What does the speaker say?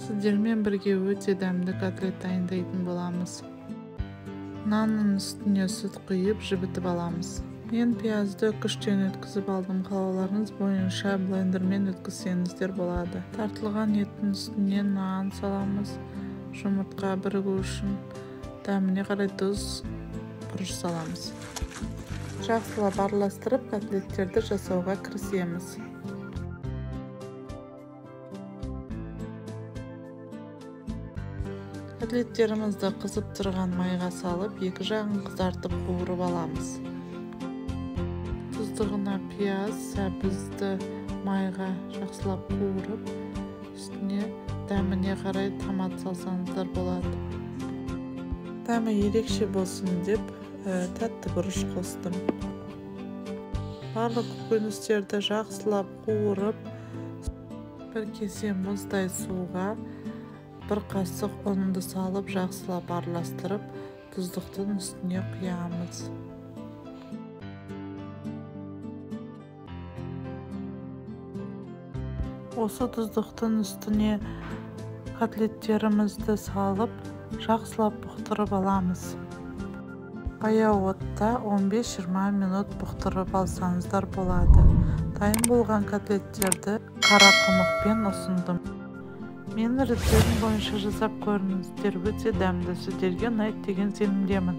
Сіздермен бірге өте дәмді котлет дайындайтын боламыз. Нанның үстіне сүт құйып жібітіп аламыз. Мен пиязды үкіштен өткізіп алдым. Қалауларыңыз бойынша блендермен өткізсеңіздер болады. Тартылған еттің үстіне нан саламыз. Жұмыртқа бірігу үшін дәміне қарай тұз, бұрыш саламыз. Жақсылап араластырып котлеттерді жасауға кірісеміз. Котлеттерімізді қызып тұрған майға салып, екі жағын қызартып қуырып аламыз. Тұздығына пияз, сәбізді майға жақсылап қуырып, үстіне дәміне қарай томат салсаңыздар болады. Дәмі ерекше болсын деп тәтті бұрыш қостым. Барлық көкөністерді жақсылап қуырып, бір кесе мұздай суға бір қасық ұнды салып, жақсылап араластырып, тұздықтың үстіне құямыз. Осы тұздықтың үстіне котлеттерімізді салып, жақсылап бұқтырып аламыз. Баяу отта 15-20 минут бұқтырып алсаңыздар болады. Дайын болған котлеттерді қара қымықпен ұсындым. Менің рецептім бойынша жасап көріңіздер, өте дәмді, сіздерге ұнайды деген сенімдемін.